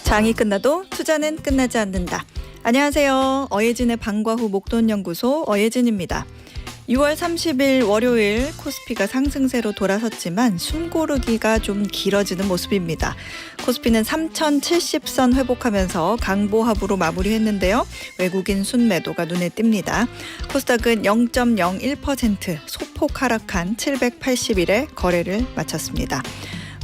장이 끝나도 투자는 끝나지 않는다. 안녕하세요. 어예진의 방과 후 목돈연구소 어예진입니다. 6월 30일 월요일 코스피가 상승세로 돌아섰지만 숨고르기가 좀 길어지는 모습입니다. 코스피는 3070선 회복하면서 강보합으로 마무리했는데요. 외국인 순매도가 눈에 띕니다. 코스닥은 0.01% 소폭 하락한 780일에 거래를 마쳤습니다.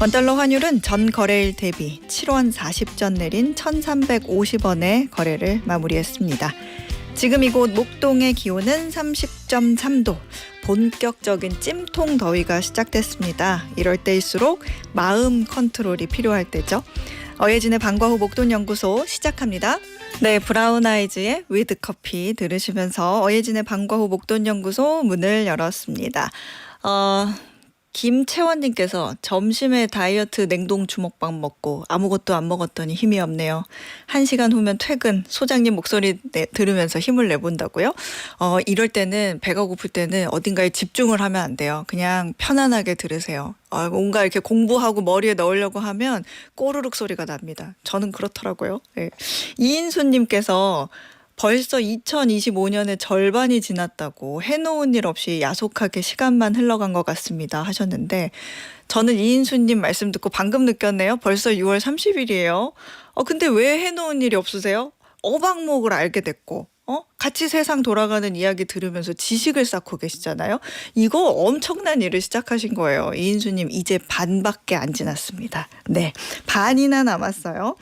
원달러 환율은 전 거래일 대비 7원 40전 내린 1350원에 거래를 마무리했습니다. 지금 이곳 목동의 기온은 30.3도. 본격적인 찜통 더위가 시작됐습니다. 이럴 때일수록 마음 컨트롤이 필요할 때죠. 어예진의 방과 후 목돈연구소 시작합니다. 네, 브라운 아이즈의 위드 커피 들으시면서 어예진의 방과 후 목돈연구소 문을 열었습니다. 김채원님께서 점심에 다이어트 냉동 주먹밥 먹고 아무것도 안 먹었더니 힘이 없네요. 1시간 후면 퇴근, 소장님 목소리 들으면서 힘을 내본다고요? 이럴 때는 배가 고플 때는 어딘가에 집중을 하면 안 돼요. 그냥 편안하게 들으세요. 뭔가 이렇게 공부하고 머리에 넣으려고 하면 꼬르륵 소리가 납니다. 저는 그렇더라고요. 네. 이인수님께서 벌써 2025년의 절반이 지났다고 해놓은 일 없이 야속하게 시간만 흘러간 것 같습니다 하셨는데, 저는 이인수님 말씀 듣고 방금 느꼈네요. 벌써 6월 30일이에요. 근데 왜 해놓은 일이 없으세요? 어방목을 알게 됐고 같이 세상 돌아가는 이야기 들으면서 지식을 쌓고 계시잖아요. 이거 엄청난 일을 시작하신 거예요. 이인수님 이제 반밖에 안 지났습니다. 네, 반이나 남았어요.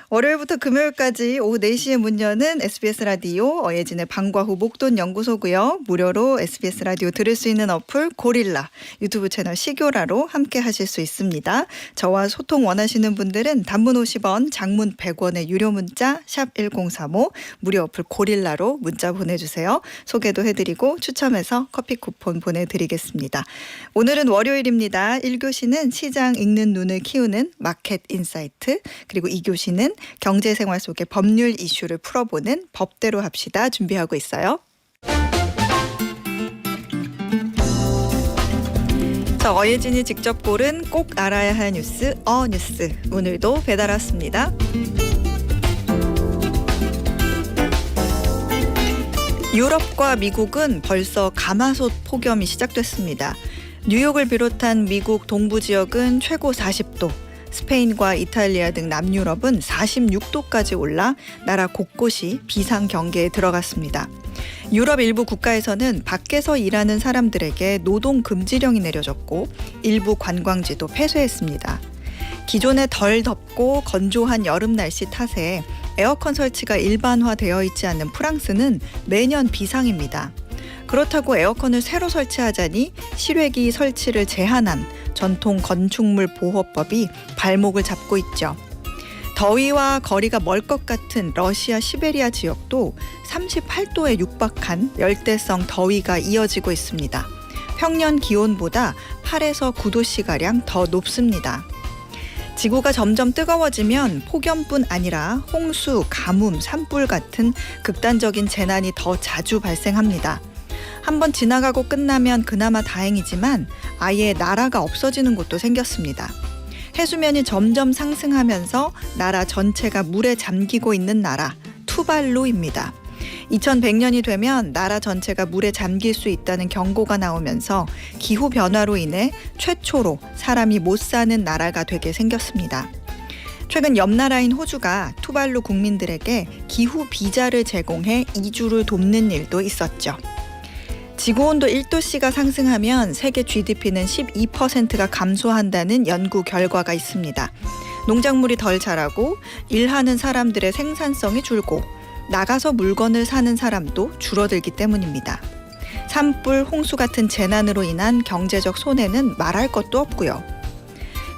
월요일부터 금요일까지 오후 4시에 문 여는 SBS 라디오 어예진의 방과 후 목돈연구소고요. 무료로 SBS 라디오 들을 수 있는 어플 고릴라, 유튜브 채널 시교라로 함께 하실 수 있습니다. 저와 소통 원하시는 분들은 단문 50원, 장문 100원의 유료 문자 샵 1035, 무료 어플 고릴라로 문자 보내주세요. 소개도 해드리고 추첨해서 커피 쿠폰 보내드리겠습니다. 오늘은 월요일입니다. 1교시는 시장 읽는 눈을 키우는 마켓 인사이트, 그리고 2교시는 경제생활 속의 법률 이슈를 풀어보는 법대로 합시다 준비하고 있어요. 어예진이 직접 고른 꼭 알아야 할 뉴스 어뉴스, 오늘도 배달 왔습니다. 유럽과 미국은 벌써 가마솥 폭염이 시작됐습니다. 뉴욕을 비롯한 미국 동부 지역은 최고 40도, 스페인과 이탈리아 등 남유럽은 46도까지 올라 나라 곳곳이 비상 경계에 들어갔습니다. 유럽 일부 국가에서는 밖에서 일하는 사람들에게 노동 금지령이 내려졌고 일부 관광지도 폐쇄했습니다. 기존에 덜 덥고 건조한 여름 날씨 탓에 에어컨 설치가 일반화되어 있지 않는 프랑스는 매년 비상입니다. 그렇다고 에어컨을 새로 설치하자니 실외기 설치를 제한한 전통 건축물 보호법이 발목을 잡고 있죠. 더위와 거리가 멀 것 같은 러시아 시베리아 지역도 38도에 육박한 열대성 더위가 이어지고 있습니다. 평년 기온보다 8에서 9도씨가량 더 높습니다. 지구가 점점 뜨거워지면 폭염뿐 아니라 홍수, 가뭄, 산불 같은 극단적인 재난이 더 자주 발생합니다. 한번 지나가고 끝나면 그나마 다행이지만 아예 나라가 없어지는 곳도 생겼습니다. 해수면이 점점 상승하면서 나라 전체가 물에 잠기고 있는 나라, 투발루입니다. 2100년이 되면 나라 전체가 물에 잠길 수 있다는 경고가 나오면서 기후변화로 인해 최초로 사람이 못 사는 나라가 되게 생겼습니다. 최근 옆 나라인 호주가 투발루 국민들에게 기후 비자를 제공해 이주를 돕는 일도 있었죠. 지구온도 1도씨가 상승하면 세계 GDP는 12%가 감소한다는 연구 결과가 있습니다. 농작물이 덜 자라고 일하는 사람들의 생산성이 줄고 나가서 물건을 사는 사람도 줄어들기 때문입니다. 산불, 홍수 같은 재난으로 인한 경제적 손해는 말할 것도 없고요.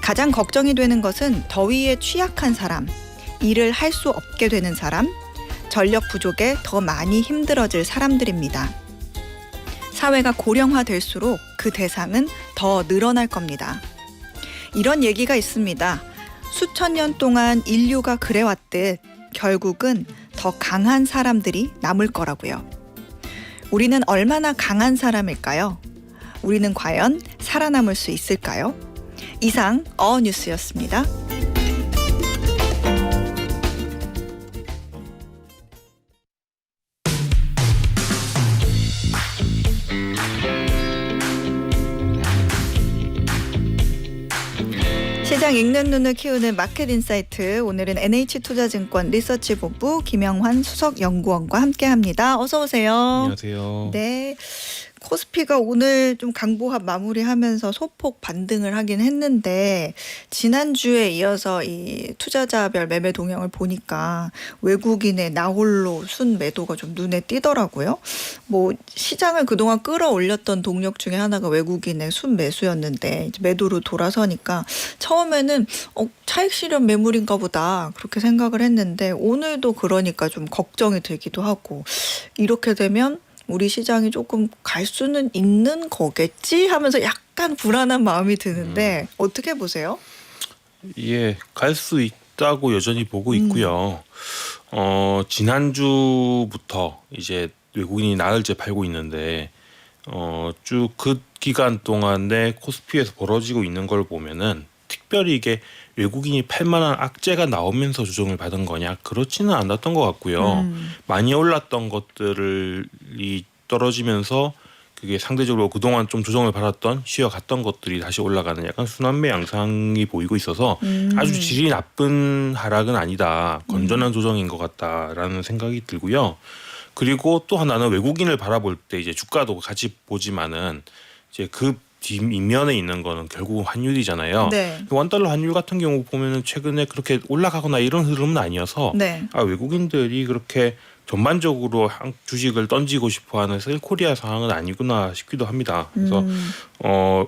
가장 걱정이 되는 것은 더위에 취약한 사람, 일을 할 수 없게 되는 사람, 전력 부족에 더 많이 힘들어질 사람들입니다. 사회가 고령화될수록 그 대상은 더 늘어날 겁니다. 이런 얘기가 있습니다. 수천 년 동안 인류가 그래왔듯 결국은 더 강한 사람들이 남을 거라고요. 우리는 얼마나 강한 사람일까요? 우리는 과연 살아남을 수 있을까요? 이상 어뉴스였습니다. 시장 읽는 눈을 키우는 마켓 인사이트, 오늘은 NH투자증권 리서치본부 김영환 수석연구원과 함께합니다. 어서 오세요. 안녕하세요. 네. 코스피가 오늘 좀 강보합 마무리하면서 소폭 반등을 하긴 했는데, 지난주에 이어서 이 투자자별 매매 동향을 보니까 외국인의 나홀로 순 매도가 좀 눈에 띄더라고요. 뭐 시장을 그동안 끌어올렸던 동력 중에 하나가 외국인의 순 매수였는데, 이제 매도로 돌아서니까 처음에는 차익 실현 매물인가 보다 그렇게 생각을 했는데, 오늘도 그러니까 좀 걱정이 되기도 하고, 이렇게 되면 우리 시장이 조금 갈 수는 있는 거겠지 하면서 약간 불안한 마음이 드는데 어떻게 보세요? 예, 갈 수 있다고 여전히 보고 있고요. 지난주부터 이제 외국인이 나흘째 팔고 있는데 쭉 그 기간 동안에 코스피에서 벌어지고 있는 걸 보면은 특별히 이게 외국인이 팔 만한 악재가 나오면서 조정을 받은 거냐, 그렇지는 않았던 것 같고요. 많이 올랐던 것들이 떨어지면서 그게 상대적으로 그동안 좀 조정을 받았던 쉬어갔던 것들이 다시 올라가는 약간 순환매 양상이 보이고 있어서 아주 질이 나쁜 하락은 아니다, 건전한 조정인 것 같다라는 생각이 들고요. 그리고 또 하나는 외국인을 바라볼 때 이제 주가도 같이 보지만은 이제 그 뒷면에 있는 거는 결국은 환율이잖아요. 네. 원달러 환율 같은 경우 보면은 최근에 그렇게 올라가거나 이런 흐름은 아니어서 네. 외국인들이 그렇게 전반적으로 주식을 던지고 싶어하는 셀코리아 상황은 아니구나 싶기도 합니다. 그래서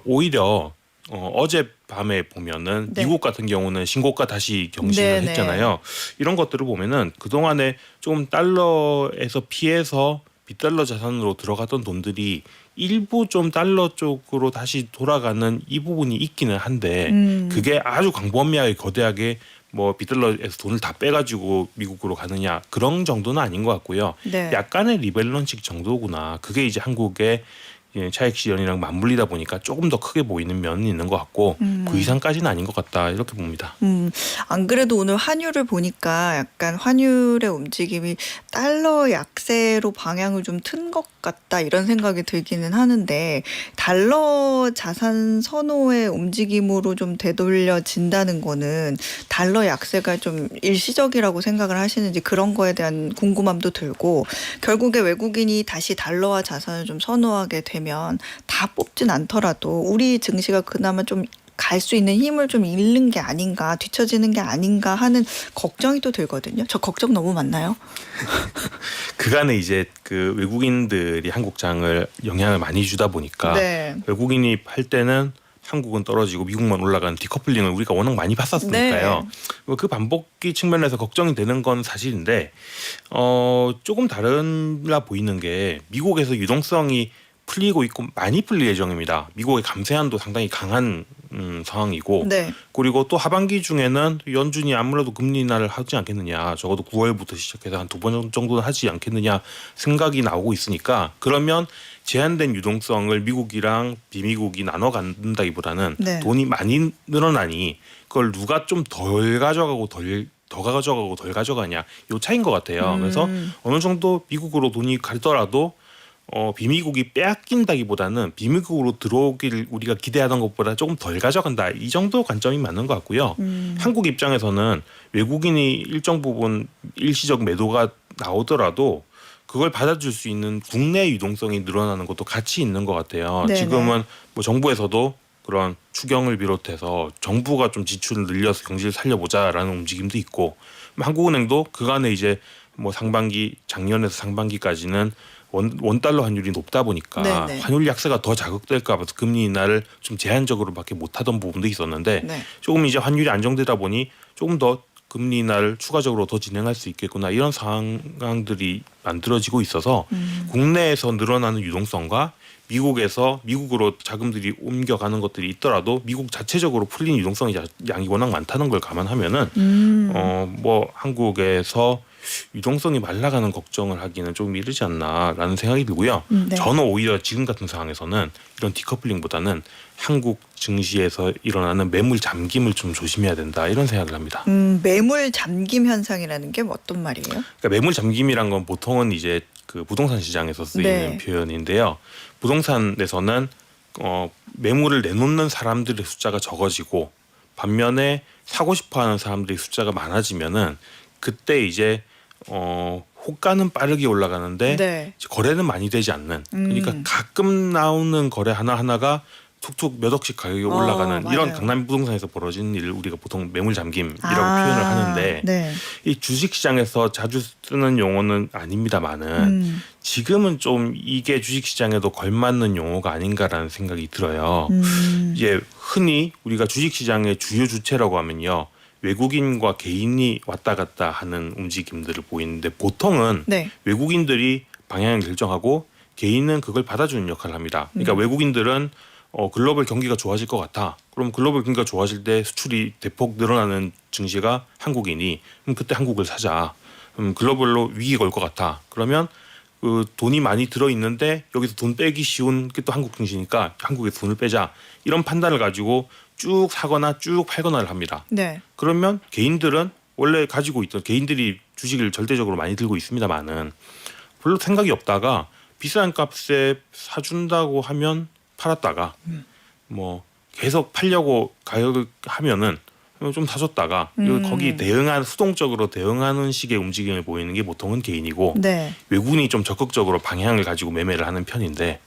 오히려 어젯밤에 보면은 네. 미국 같은 경우는 신고가 다시 경신을 네네. 했잖아요. 이런 것들을 보면은 그동안에 좀 달러에서 피해서 빗달러 자산으로 들어갔던 돈들이 일부 좀 달러 쪽으로 다시 돌아가는 이 부분이 있기는 한데 그게 아주 광범위하게 거대하게 뭐 빗달러에서 돈을 다 빼가지고 미국으로 가느냐, 그런 정도는 아닌 것 같고요. 네. 약간의 리밸런싱 정도구나. 그게 이제 한국의 차익 실현이랑 맞물리다 보니까 조금 더 크게 보이는 면이 있는 것 같고 그 이상까지는 아닌 것 같다, 이렇게 봅니다. 안 그래도 오늘 환율을 보니까 약간 환율의 움직임이 달러 약세로 방향을 좀 튼 것 같다, 이런 생각이 들기는 하는데, 달러 자산 선호의 움직임으로 좀 되돌려진다는 거는 달러 약세가 좀 일시적이라고 생각을 하시는지, 그런 거에 대한 궁금함도 들고, 결국에 외국인이 다시 달러와 자산을 좀 선호하게 되면 다 뽑진 않더라도 우리 증시가 그나마 좀 갈 수 있는 힘을 좀 잃는 게 아닌가, 뒤처지는 게 아닌가 하는 걱정이 또 들거든요. 저 걱정 너무 많나요? 그간에 이제 그 외국인들이 한국장을 영향을 많이 주다 보니까 네. 외국인이 팔 때는 한국은 떨어지고 미국만 올라가는 디커플링을 우리가 워낙 많이 봤었으니까요. 그 반복기 측면에서 걱정이 되는 건 사실인데 조금 다르라 보이는 게, 미국에서 유동성이 풀리고 있고 많이 풀릴 예정입니다. 미국의 감세안도 상당히 강한 상황이고, 네. 그리고 또 하반기 중에는 연준이 아무래도 금리 인하를 하지 않겠느냐, 적어도 9월부터 시작해서 한 2번 정도는 하지 않겠느냐 생각이 나오고 있으니까, 그러면 제한된 유동성을 미국이랑 비미국이 나눠 갖는다기보다는 네. 돈이 많이 늘어나니 그걸 누가 좀 덜 가져가고 더 가져가고 덜 가져가냐, 요 차이인 것 같아요. 그래서 어느 정도 미국으로 돈이 가더라도 비미국이 빼앗긴다기보다는 비미국으로 들어오길 우리가 기대하던 것보다 조금 덜 가져간다, 이 정도 관점이 맞는 것 같고요. 한국 입장에서는 외국인이 일정 부분 일시적 매도가 나오더라도 그걸 받아줄 수 있는 국내 유동성이 늘어나는 것도 같이 있는 것 같아요. 네네. 지금은 뭐 정부에서도 그런 추경을 비롯해서 정부가 좀 지출을 늘려서 경제를 살려보자라는 움직임도 있고, 한국은행도 그간에 이제 뭐 작년에서 상반기까지는 원달러 환율이 높다 보니까 네네. 환율 약세가 더 자극될까 봐서 금리 인하를 좀 제한적으로밖에 못하던 부분도 있었는데, 네. 조금 이제 환율이 안정되다 보니 조금 더 금리 인하를 추가적으로 더 진행할 수 있겠구나, 이런 상황들이 만들어지고 있어서 국내에서 늘어나는 유동성과 미국으로 자금들이 옮겨가는 것들이 있더라도 미국 자체적으로 풀린 유동성이 양이 워낙 많다는 걸 감안하면은 뭐 한국에서 유동성이 말라가는 걱정을 하기는 좀 이르지 않나라는 생각이 들고요. 네. 저는 오히려 지금 같은 상황에서는 이런 디커플링보다는 한국 증시에서 일어나는 매물 잠김을 좀 조심해야 된다, 이런 생각을 합니다. 매물 잠김 현상이라는 게 어떤 말이에요? 그러니까 매물 잠김이란 건 보통은 이제 그 부동산 시장에서 쓰이는 네. 표현인데요. 부동산에서는 매물을 내놓는 사람들의 숫자가 적어지고 반면에 사고 싶어하는 사람들이 숫자가 많아지면은 그때 이제 호가는 빠르게 올라가는데 네. 거래는 많이 되지 않는. 그러니까 가끔 나오는 거래 하나하나가 툭툭 몇 억씩 가격이 올라가는 이런 맞아요. 강남 부동산에서 벌어지는 일을 우리가 보통 매물 잠김이라고 아, 표현을 하는데 네. 이 주식 시장에서 자주 쓰는 용어는 아닙니다만은 지금은 좀 이게 주식 시장에도 걸맞는 용어가 아닌가라는 생각이 들어요. 이제 흔히 우리가 주식 시장의 주요 주체라고 하면요. 외국인과 개인이 왔다 갔다 하는 움직임들을 보이는데 보통은 네. 외국인들이 방향을 결정하고 개인은 그걸 받아주는 역할을 합니다. 그러니까 외국인들은 글로벌 경기가 좋아질 것 같아. 그럼 글로벌 경기가 좋아질 때 수출이 대폭 늘어나는 증시가 한국이니 그럼 그때 한국을 사자. 글로벌로 위기가 올 것 같아. 그러면 그 돈이 많이 들어 있는데 여기서 돈 빼기 쉬운 게 또 한국 증시니까 한국에서 돈을 빼자. 이런 판단을 가지고 쭉 사거나 쭉 팔거나를 합니다. 네. 그러면 개인들은 원래 가지고 있던 개인들이 주식을 절대적으로 많이 들고 있습니다만은 별로 생각이 없다가 비싼 값에 사준다고 하면 팔았다가 뭐 계속 팔려고 가격을 하면은 좀 사줬다가 거기 대응한 수동적으로 대응하는 식의 움직임을 보이는 게 보통은 개인이고 네. 외국인이 좀 적극적으로 방향을 가지고 매매를 하는 편인데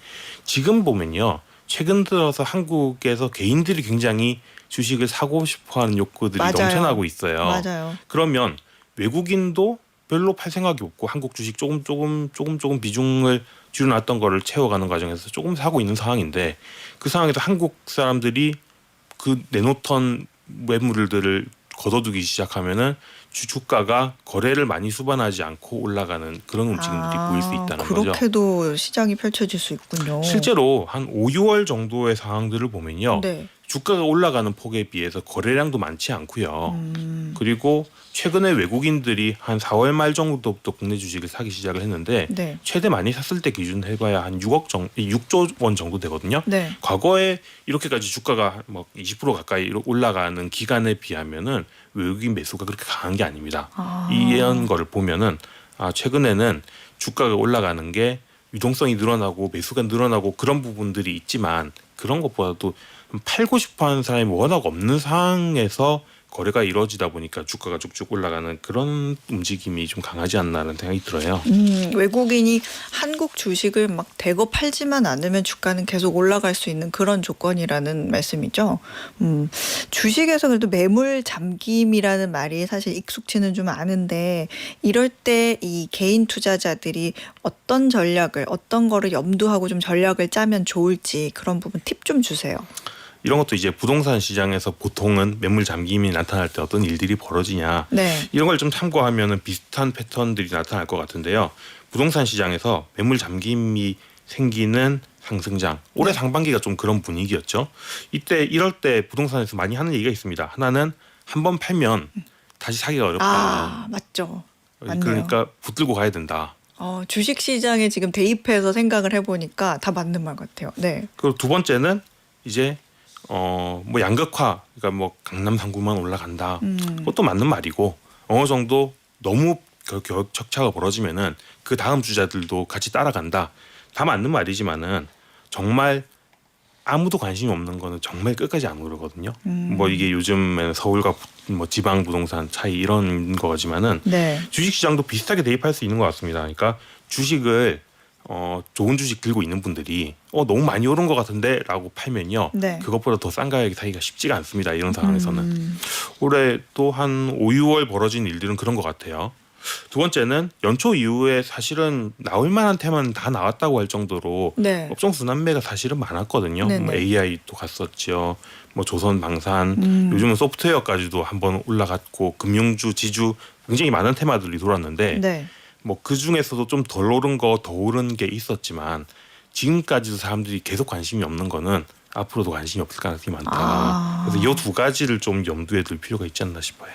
지금 보면요 최근 들어서 한국에서 개인들이 굉장히 주식을 사고 싶어하는 욕구들이 맞아요. 넘쳐나고 있어요. 맞아요. 그러면 외국인도 별로 팔 생각이 없고 한국 주식 조금 비중을 줄여놨던 거를 채워가는 과정에서 조금 사고 있는 상황인데 그 상황에서 한국 사람들이 그 내놓던 매물들을 걷어두기 시작하면은 주가가 거래를 많이 수반하지 않고 올라가는 그런 움직임들이 보일 수 있다는 거죠. 그렇게도 시장이 펼쳐질 수 있군요. 실제로 한 5, 6월 정도의 상황들을 보면요. 네. 주가가 올라가는 폭에 비해서 거래량도 많지 않고요. 그리고 최근에 외국인들이 한 4월 말 정도부터 국내 주식을 사기 시작을 했는데 네. 최대 많이 샀을 때 기준 해봐야 한 6조 원 정도 되거든요. 네. 과거에 이렇게까지 주가가 뭐 20% 가까이 올라가는 기간에 비하면은 외국인 매수가 그렇게 강한 게 아닙니다. 이런 거를 보면은 최근에는 주가가 올라가는 게 유동성이 늘어나고 매수가 늘어나고 그런 부분들이 있지만 그런 것보다도 팔고 싶어하는 사람이 워낙 없는 상황에서 거래가 이루어지다 보니까 주가가 쭉쭉 올라가는 그런 움직임이 좀 강하지 않나라는 생각이 들어요. 외국인이 한국 주식을 막 대거 팔지만 않으면 주가는 계속 올라갈 수 있는 그런 조건이라는 말씀이죠. 주식에서 그래도 매물 잠김이라는 말이 사실 익숙치는 좀 않은데 이럴 때 이 개인 투자자들이 어떤 전략을 어떤 거를 염두하고 좀 전략을 짜면 좋을지 그런 부분 팁 좀 주세요. 이런 것도 이제 부동산 시장에서 보통은 매물 잠김이 나타날 때 어떤 일들이 벌어지냐 네. 이런 걸 좀 참고하면은 비슷한 패턴들이 나타날 것 같은데요. 부동산 시장에서 매물 잠김이 생기는 상승장 올해 상반기가 좀 그런 분위기였죠. 이럴 때 부동산에서 많이 하는 얘기가 있습니다. 하나는 한번 팔면 다시 사기가 어렵다. 맞죠. 맞네요. 그러니까 붙들고 가야 된다. 주식 시장에 지금 대입해서 생각을 해보니까 다 맞는 말 같아요. 네. 그리고 두 번째는 이제 뭐 양극화, 그러니까 뭐 강남 상구만 올라간다. 그것도 맞는 말이고 어느 정도 너무 격차가 벌어지면은 그 다음 주자들도 같이 따라간다. 다 맞는 말이지만은 정말 아무도 관심이 없는 거는 정말 끝까지 안 오르거든요. 뭐 이게 요즘에는 서울과 뭐 지방 부동산 차이 이런 거지만은 네. 주식 시장도 비슷하게 대입할 수 있는 것 같습니다. 그러니까 주식을 좋은 주식 들고 있는 분들이 너무 많이 오른 것 같은데라고 팔면요. 네. 그것보다 더 싼 가격에 사기가 쉽지가 않습니다. 이런 상황에서는. 올해 또 한 5, 6월 벌어진 일들은 그런 것 같아요. 두 번째는 연초 이후에 사실은 나올 만한 테마는 다 나왔다고 할 정도로 네. 업종 순환매가 사실은 많았거든요. 네네. 뭐 AI도 갔었죠. 뭐 조선방산, 요즘은 소프트웨어까지도 한번 올라갔고 금융주, 지주 굉장히 많은 테마들이 돌았는데 네. 뭐 그 중에서도 좀 덜 오른 거, 더 오른 게 있었지만 지금까지도 사람들이 계속 관심이 없는 거는 앞으로도 관심이 없을 가능성이 많다. 그래서 이 두 가지를 좀 염두에 둘 필요가 있지 않나 싶어요.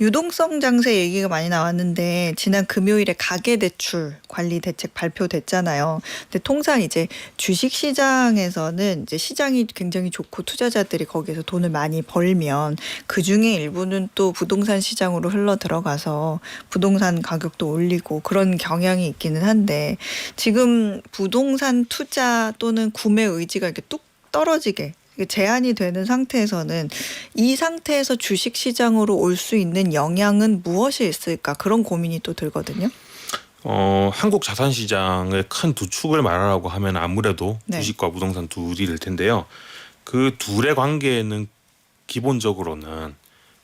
유동성 장세 얘기가 많이 나왔는데 지난 금요일에 가계대출 관리 대책 발표됐잖아요. 근데 통상 이제 주식 시장에서는 이제 시장이 굉장히 좋고 투자자들이 거기서 돈을 많이 벌면 그 중에 일부는 또 부동산 시장으로 흘러 들어가서 부동산 가격도 올리고 그런 경향이 있기는 한데 지금 부동산 투자 또는 구매 의지가 이렇게 뚝 떨어지게 제한이 되는 상태에서는 이 상태에서 주식 시장으로 올 수 있는 영향은 무엇이 있을까 그런 고민이 또 들거든요. 한국 자산 시장의 큰 두 축을 말하라고 하면 아무래도 네. 주식과 부동산 둘이 될 텐데요. 그 둘의 관계는 기본적으로는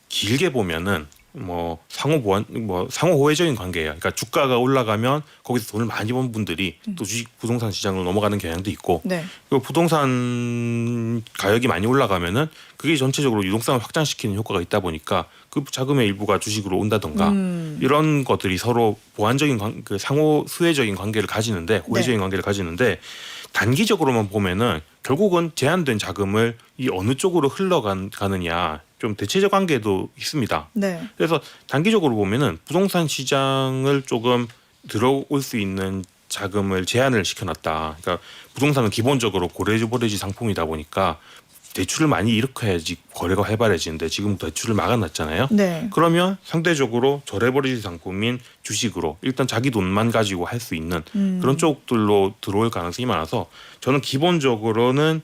길게 보면은 뭐 상호 보완 뭐 상호 호혜적인 관계예요. 그러니까 주가가 올라가면 거기서 돈을 많이 번 분들이 또 주식 부동산 시장으로 넘어가는 경향도 있고, 네. 그리고 부동산 가격이 많이 올라가면은 그게 전체적으로 유동성을 확장시키는 효과가 있다 보니까 그 자금의 일부가 주식으로 온다던가 이런 것들이 서로 보완적인 그 상호 수혜적인 관계를 가지는데, 호혜적인 관계를 가지는데, 단기적으로만 보면은 결국은 제한된 자금을 이 어느 쪽으로 흘러가느냐 좀 대체적 관계도 있습니다. 네. 그래서 단기적으로 보면은 부동산 시장을 조금 들어올 수 있는 자금을 제한을 시켜놨다. 그러니까 부동산은 기본적으로 고래버리지 상품이다 보니까 대출을 많이 일으켜야지 거래가 활발해지는데 지금 대출을 막아놨잖아요. 네. 그러면 상대적으로 저래버리지 상품인 주식으로 일단 자기 돈만 가지고 할 수 있는 그런 쪽들로 들어올 가능성이 많아서 저는 기본적으로는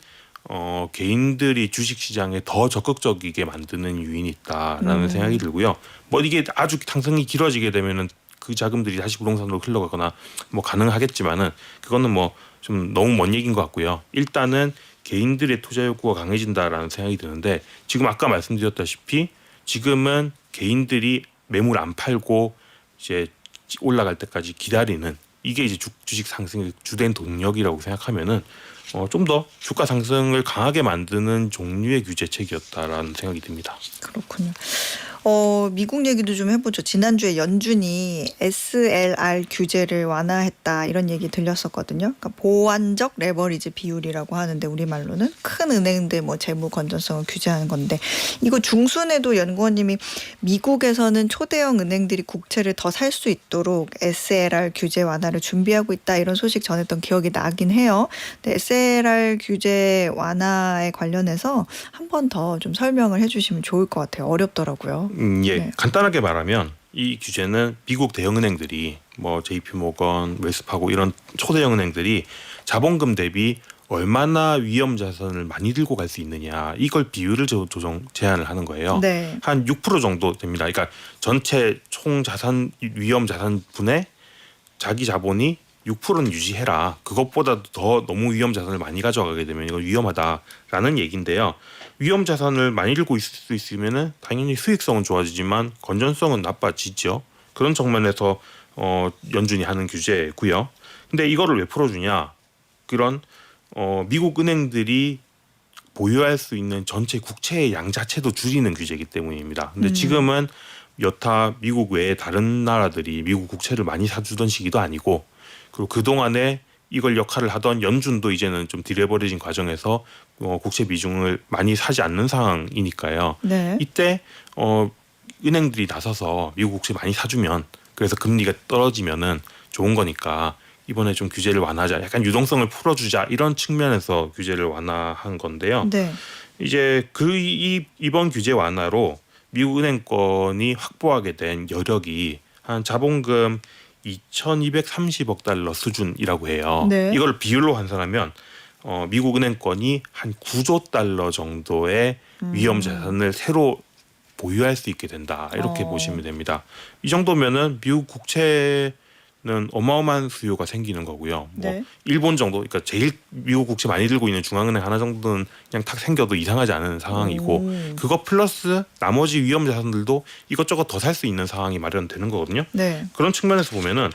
개인들이 주식 시장에 더 적극적이게 만드는 요인이 있다라는 생각이 들고요. 뭐 이게 아주 상승이 길어지게 되면은 그 자금들이 다시 부동산으로 흘러가거나 뭐 가능하겠지만은 그거는 뭐 좀 너무 먼 얘기인 것 같고요. 일단은 개인들의 투자 욕구가 강해진다라는 생각이 드는데, 지금 아까 말씀드렸다시피 지금은 개인들이 매물 안 팔고 이제 올라갈 때까지 기다리는 이게 이제 주식 상승의 주된 동력이라고 생각하면은 좀 더 주가 상승을 강하게 만드는 종류의 규제책이었다라는 생각이 듭니다. 그렇군요. 미국 얘기도 좀 해보죠. 지난주에 연준이 SLR 규제를 완화했다 이런 얘기 들렸었거든요. 그러니까 보완적 레버리지 비율이라고 하는데 우리말로는 큰 은행들 뭐 재무 건전성을 규제하는 건데, 이거 중순에도 연구원님이 미국에서는 초대형 은행들이 국채를 더 살 수 있도록 SLR 규제 완화를 준비하고 있다 이런 소식 전했던 기억이 나긴 해요. 근데 SLR 규제 완화에 관련해서 한 번 더 좀 설명을 해주시면 좋을 것 같아요. 어렵더라고요. 예, 네. 간단하게 말하면 이 규제는 미국 대형은행들이 뭐 JP모건, 웰스파고 이런 초대형 은행들이 자본금 대비 얼마나 위험 자산을 많이 들고 갈 수 있느냐 이걸 비율을 제한을 하는 거예요. 네. 한 6% 정도 됩니다. 그러니까 전체 총 자산 위험 자산분의 자기 자본이 6%는 유지해라. 그것보다도 더 너무 위험 자산을 많이 가져가게 되면 이건 위험하다라는 얘기인데요. 위험 자산을 많이 들고 있을 수 있으면은 당연히 수익성은 좋아지지만 건전성은 나빠지죠. 그런 측면에서 연준이 하는 규제고요. 근데 이거를 왜 풀어주냐? 그런 미국 은행들이 보유할 수 있는 전체 국채의 양 자체도 줄이는 규제이기 때문입니다. 근데 지금은 여타 미국 외에 다른 나라들이 미국 국채를 많이 사주던 시기도 아니고, 그리고 그동안에 이걸 역할을 하던 연준도 이제는 좀 딜해버려진 과정에서 국채 비중을 많이 사지 않는 상황이니까요. 네. 이때 은행들이 나서서 미국 국채 많이 사주면, 그래서 금리가 떨어지면은 좋은 거니까 이번에 좀 규제를 완화하자, 약간 유동성을 풀어주자 이런 측면에서 규제를 완화한 건데요. 네. 이제 이번 규제 완화로 미국 은행권이 확보하게 된 여력이 한 자본금 2,230억 달러 수준이라고 해요. 네. 이걸 비율로 환산하면 미국 은행권이 한 9조 달러 정도의 위험 자산을 새로 보유할 수 있게 된다. 이렇게 보시면 됩니다. 이 정도면은 미국 국채는 어마어마한 수요가 생기는 거고요. 뭐 네. 일본 정도, 그러니까 제일 미국 국채 많이 들고 있는 중앙은행 하나 정도는 그냥 탁 생겨도 이상하지 않은 상황이고, 그거 플러스 나머지 위험 자산들도 이것저것 더 살 수 있는 상황이 마련되는 거거든요. 네. 그런 측면에서 보면은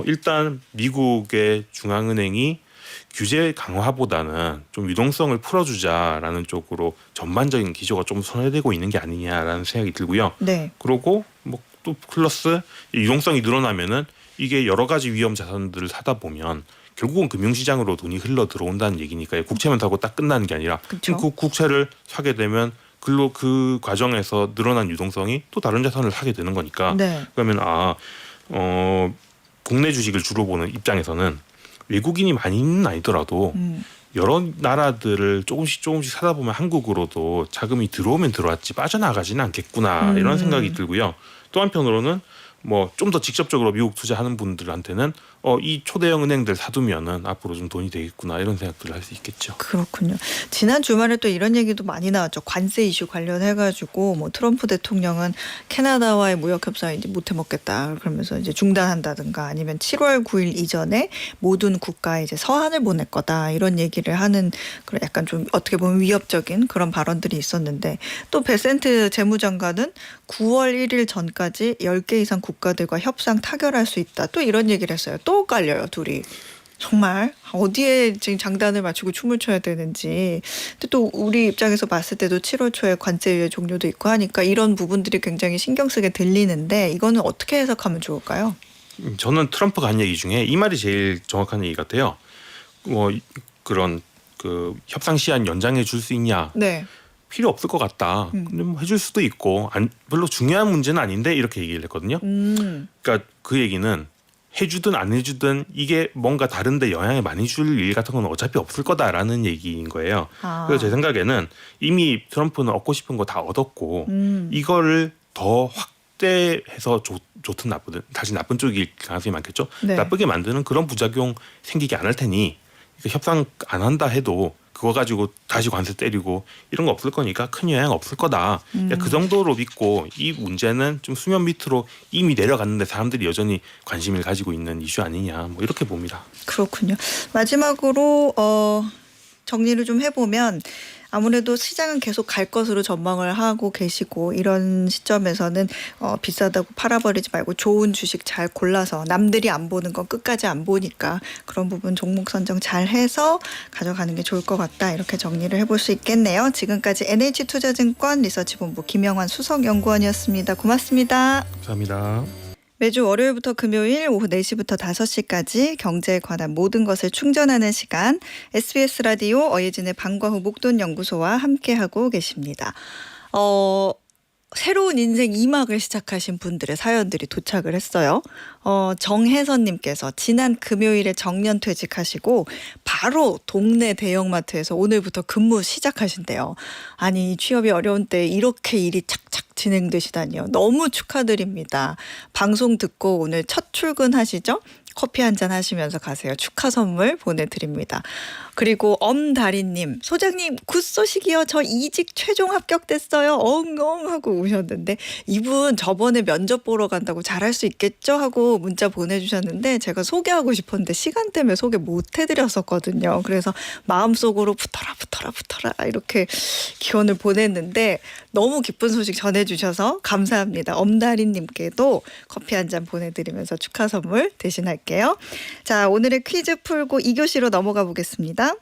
일단 미국의 중앙은행이 규제 강화보다는 좀 유동성을 풀어주자라는 쪽으로 전반적인 기조가 좀 선회되고 있는 게 아니냐라는 생각이 들고요. 네. 그리고 뭐 또 플러스 유동성이 늘어나면은 이게 여러 가지 위험 자산들을 사다 보면 결국은 금융시장으로 돈이 흘러 들어온다는 얘기니까요. 국채만 사고 딱 끝나는 게 아니라 그쵸. 그 국채를 사게 되면 그 과정에서 늘어난 유동성이 또 다른 자산을 사게 되는 거니까. 네. 그러면 국내 주식을 주로 보는 입장에서는 외국인이 많이는 아니더라도 여러 나라들을 조금씩 사다 보면 한국으로도 자금이 들어오면 들어왔지 빠져나가지는 않겠구나 이런 생각이 들고요. 또 한편으로는 뭐 좀 더 직접적으로 미국 투자하는 분들한테는 이 초대형 은행들 사두면은 앞으로 좀 돈이 되겠구나 이런 생각들을 할 수 있겠죠. 그렇군요. 지난 주말에 또 이런 얘기도 많이 나왔죠. 관세 이슈 관련해가지고 뭐 트럼프 대통령은 캐나다와의 무역 협상 이제 못 해먹겠다 그러면서 이제 중단한다든가 아니면 7월 9일 이전에 모든 국가에 이제 서한을 보낼 거다 이런 얘기를 하는 그런 약간 좀 어떻게 보면 위협적인 그런 발언들이 있었는데 또 베센트 재무장관은 9월 1일 전까지 10개 이상 국가들과 협상 타결할 수 있다. 또 이런 얘기를 했어요. 또 깔려요, 둘이. 정말 어디에 지금 장단을 맞추고 춤을 춰야 되는지. 근데 또 우리 입장에서 봤을 때도 7월 초에 관세 유예 종료도 있고 하니까 이런 부분들이 굉장히 신경 쓰게 들리는데 이거는 어떻게 해석하면 좋을까요? 저는 트럼프가 한 얘기 중에 이 말이 제일 정확한 얘기 같아요. 뭐 그런 그 협상 시한 연장해 줄 수 있냐? 네. 필요 없을 것 같다. 근데 뭐 해줄 수도 있고 별로 중요한 문제는 아닌데 이렇게 얘기를 했거든요. 그러니까 그 얘기는 해주든 안 해주든 이게 뭔가 다른데 영향을 많이 줄 일 같은 건 어차피 없을 거다라는 얘기인 거예요. 그래서 제 생각에는 이미 트럼프는 얻고 싶은 거 다 얻었고 이거를 더 확대해서 좋든 나쁘든 사실 나쁜 쪽일 가능성이 많겠죠. 네. 나쁘게 만드는 그런 부작용 생기게 안 할 테니 협상 안 한다 해도 그거 가지고 다시 관세 때리고 이런 거 없을 거니까 큰 영향 없을 거다. 그 정도로 믿고 이 문제는 좀 수면 밑으로 이미 내려갔는데 사람들이 여전히 관심을 가지고 있는 이슈 아니냐 뭐 이렇게 봅니다. 그렇군요. 마지막으로 정리를 좀 해보면 아무래도 시장은 계속 갈 것으로 전망을 하고 계시고 이런 시점에서는 비싸다고 팔아버리지 말고 좋은 주식 잘 골라서 남들이 안 보는 건 끝까지 안 보니까 그런 부분 종목 선정 잘 해서 가져가는 게 좋을 것 같다. 이렇게 정리를 해볼 수 있겠네요. 지금까지 NH투자증권 리서치본부 김영환 수석연구원이었습니다. 고맙습니다. 감사합니다. 매주 월요일부터 금요일 오후 4시부터 5시까지 경제에 관한 모든 것을 충전하는 시간 SBS 라디오 어예진의 방과후 목돈연구소와 함께하고 계십니다. 새로운 인생 2막을 시작하신 분들의 사연들이 도착을 했어요. 정혜선님께서 지난 금요일에 정년퇴직하시고 바로 동네 대형마트에서 오늘부터 근무 시작하신대요. 아니 취업이 어려운 때 이렇게 일이 착착 진행되시다니요. 너무 축하드립니다. 방송 듣고 오늘 첫 출근하시죠? 커피 한잔 하시면서 가세요. 축하 선물 보내드립니다. 그리고 엄다리님, 소장님 굿 소식이요. 저 이직 최종 합격됐어요. 엉엉 하고 오셨는데 이분 저번에 면접 보러 간다고 잘할 수 있겠죠? 하고 문자 보내주셨는데 제가 소개하고 싶었는데 시간 때문에 소개 못 해드렸었거든요. 그래서 마음속으로 붙어라 이렇게 기원을 보냈는데 너무 기쁜 소식 전해주셔서 감사합니다. 엄다리님께도 커피 한 잔 보내드리면서 축하 선물 대신할게요. 자, 오늘의 퀴즈 풀고 2교시로 넘어가 보겠습니다.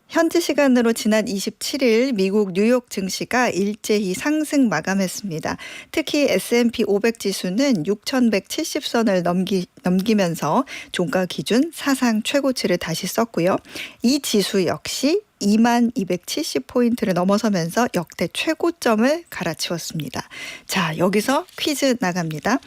현지 시간으로 지난 27일 미국 뉴욕 증시가 일제히 상승 마감했습니다. 특히 S&P 500 지수는 6,170선을 넘기면서 종가 기준 사상 최고치를 다시 썼고요. 이 지수 역시 2270포인트를 넘어서면서 역대 최고점을 갈아치웠습니다. 자, 여기서 퀴즈 나갑니다.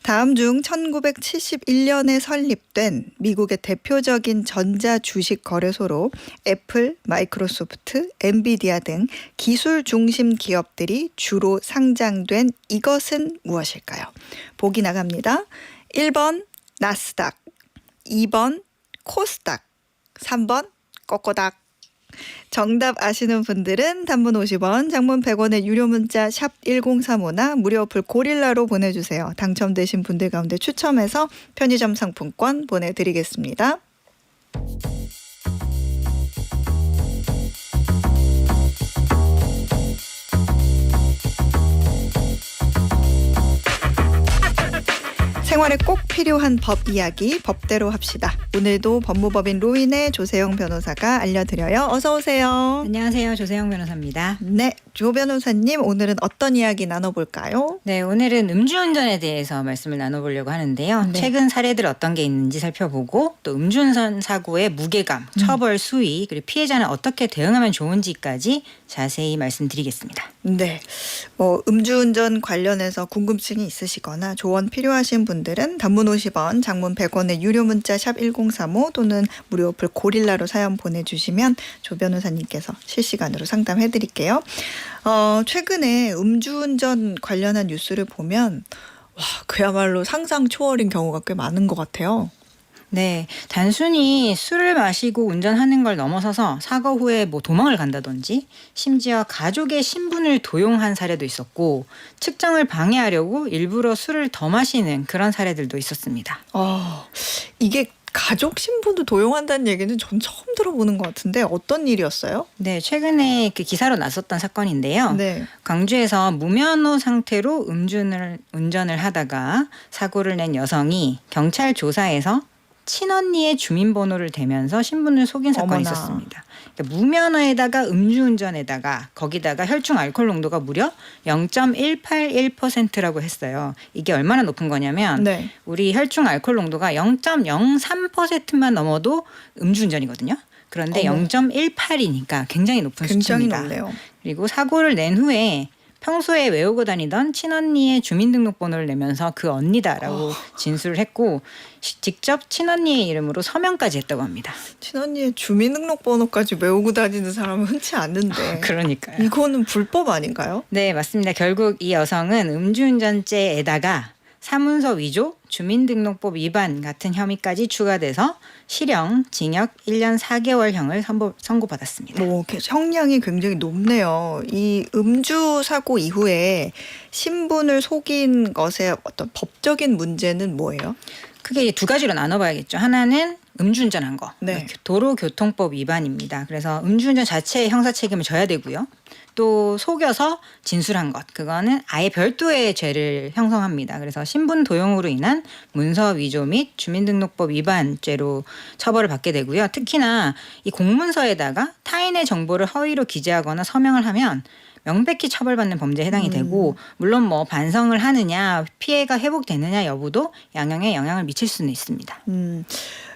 다음 중 1971년에 설립된 미국의 대표적인 전자 주식 거래소로 애플, 마이크로소프트, 엔비디아 등 기술 중심 기업들이 주로 상장된 이것은 무엇일까요? 보기 나갑니다. 1번 나스닥, 2번 코스닥, 3번 꼬꼬닥. 정답 아시는 분들은 단문 50원, 장문 100원의 유료 문자 샵 1035나 무료 어플 고릴라로 보내주세요. 당첨되신 분들 가운데 추첨해서 편의점 상품권 보내드리겠습니다. 생활에 꼭 필요한 법 이야기 법대로 합시다. 오늘도 법무법인 로인의 조세영 변호사가 알려드려요. 어서 오세요. 안녕하세요. 조세영 변호사입니다. 네, 조 변호사님 오늘은 어떤 이야기 나눠볼까요? 네, 오늘은 음주운전에 대해서 말씀을 나눠보려고 하는데요. 네. 최근 사례들 어떤 게 있는지 살펴보고 또 음주운전 사고의 무게감, 처벌 수위, 그리고 피해자는 어떻게 대응하면 좋은지까지 자세히 말씀드리겠습니다. 네, 음주운전 관련해서 궁금증이 있으시거나 조언 필요하신 분들은 단문 50원, 장문 100원의 유료 문자 샵 1035 또는 무료 어플 고릴라로 사연 보내주시면 조 변호사님께서 실시간으로 상담해드릴게요. 최근에 음주운전 관련한 뉴스를 보면 와, 그야말로 상상 초월인 경우가 꽤 많은 것 같아요. 네, 단순히 술을 마시고 운전하는 걸 넘어서서 사고 후에 뭐 도망을 간다든지 심지어 가족의 신분을 도용한 사례도 있었고 측정을 방해하려고 일부러 술을 더 마시는 그런 사례들도 있었습니다. 이게 가족 신분도 도용한다는 얘기는 전 처음 들어보는 것 같은데 어떤 일이었어요? 네, 최근에 그 기사로 났었던 사건인데요. 네. 광주에서 무면허 상태로 운전을 하다가 사고를 낸 여성이 경찰 조사에서 친언니의 주민번호를 대면서 신분을 속인 사건이 어머나. 있었습니다. 그러니까 무면허에다가 음주운전에다가 거기다가 혈중 알코올 농도가 무려 0.181%라고 했어요. 이게 얼마나 높은 거냐면 네. 우리 혈중 알코올 농도가 0.03%만 넘어도 음주운전이거든요. 그런데 어머. 0.18이니까 굉장히 높은 굉장히 수치입니다. 높네요. 그리고 사고를 낸 후에 평소에 외우고 다니던 친언니의 주민등록번호를 내면서 그 언니다라고 진술을 했고 직접 친언니의 이름으로 서명까지 했다고 합니다. 친언니의 주민등록번호까지 외우고 다니는 사람은 흔치 않는데 그러니까요. 이거는 불법 아닌가요? 네, 맞습니다. 결국 이 여성은 음주운전죄에다가 사문서 위조, 주민등록법 위반 같은 혐의까지 추가돼서 실형, 징역 1년 4개월형을 선고받았습니다. 이렇게 형량이 굉장히 높네요. 이 음주 사고 이후에 신분을 속인 것의 어떤 법적인 문제는 뭐예요? 크게 두 가지로 나눠봐야겠죠. 하나는 음주운전한 거, 네. 도로교통법 위반입니다. 그래서 음주운전 자체의 형사 책임을 져야 되고요. 또 속여서 진술한 것, 그거는 아예 별도의 죄를 형성합니다. 그래서 신분 도용으로 인한 문서 위조 및 주민등록법 위반죄로 처벌을 받게 되고요. 특히나 이 공문서에다가 타인의 정보를 허위로 기재하거나 서명을 하면 명백히 처벌받는 범죄에 해당이 되고 물론 뭐 반성을 하느냐 피해가 회복되느냐 여부도 양형에 영향을 미칠 수는 있습니다.